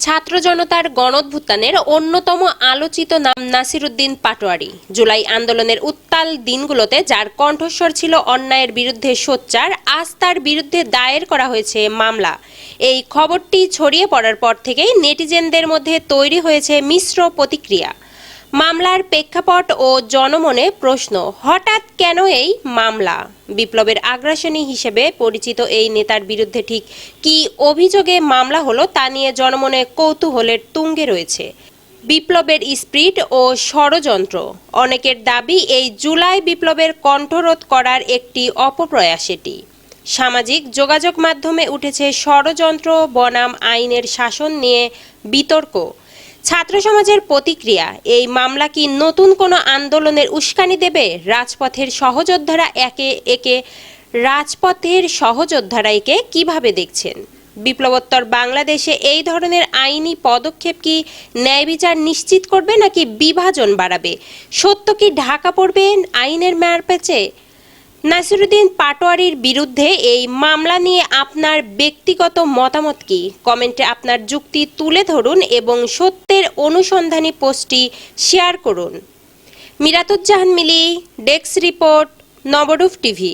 ছাত্র জনতার গণঅভ্যুত্থানের অন্যতম আলোচিত নাম নাসিরউদ্দিন পাটোয়ারি। জুলাই আন্দোলনের উত্তাল দিনগুলোতে যার কণ্ঠস্বর ছিল অন্যায়ের বিরুদ্ধে সোচ্চার, আজ তার বিরুদ্ধে দায়ের করা হয়েছে মামলা। এই খবরটি ছড়িয়ে পড়ার পর থেকেই নেটিজেনদের মধ্যে তৈরি হয়েছে মিশ্র প্রতিক্রিয়া। মামলার প্রেক্ষাপট ও জনমনে প্রশ্ন, হঠাৎ কেন এই মামলা? বিপ্লবের আগ্রাসনী হিসেবে পরিচিত এই নেতার বিরুদ্ধে ঠিক কী অভিযোগে মামলা হলো তা নিয়ে জনমনে কৌতূহলের তুঙ্গে রয়েছে। বিপ্লবের স্পিরিট ও ষড়যন্ত্র। অনেকের দাবি, এই জুলাই বিপ্লবের কণ্ঠরোধ করার একটি অপপ্রয়াস এটি। সামাজিক যোগাযোগ মাধ্যমে উঠেছে ষড়যন্ত্র বনাম আইনের শাসন নিয়ে বিতর্ক। ছাত্র সমাজের প্রতিক্রিয়া, এই মামলা কি নতুন কোনো আন্দোলনের উস্কানি দেবে? রাজপথের সহযোদ্ধারা কিভাবে দেখছেন? বিপ্লবোত্তর বাংলাদেশে এই ধরনের আইনি পদক্ষেপ কি ন্যায় বিচার নিশ্চিত করবে নাকি বিভাজন বাড়াবে? সত্য কি ঢাকা পড়বে আইনের মারপ্যাঁচে? নাসিরউদ্দিন পাটোয়ারির বিরুদ্ধে এই মামলা নিয়ে আপনার ব্যক্তিগত মতামত কি? কমেন্টে আপনার যুক্তি তুলে ধরুন এবং সত্যের অনুসন্ধানী পোস্টটি শেয়ার করুন। মিরাতুজ্জাহান মিলি, ডেস্ক রিপোর্ট, নবরূপ টিভি।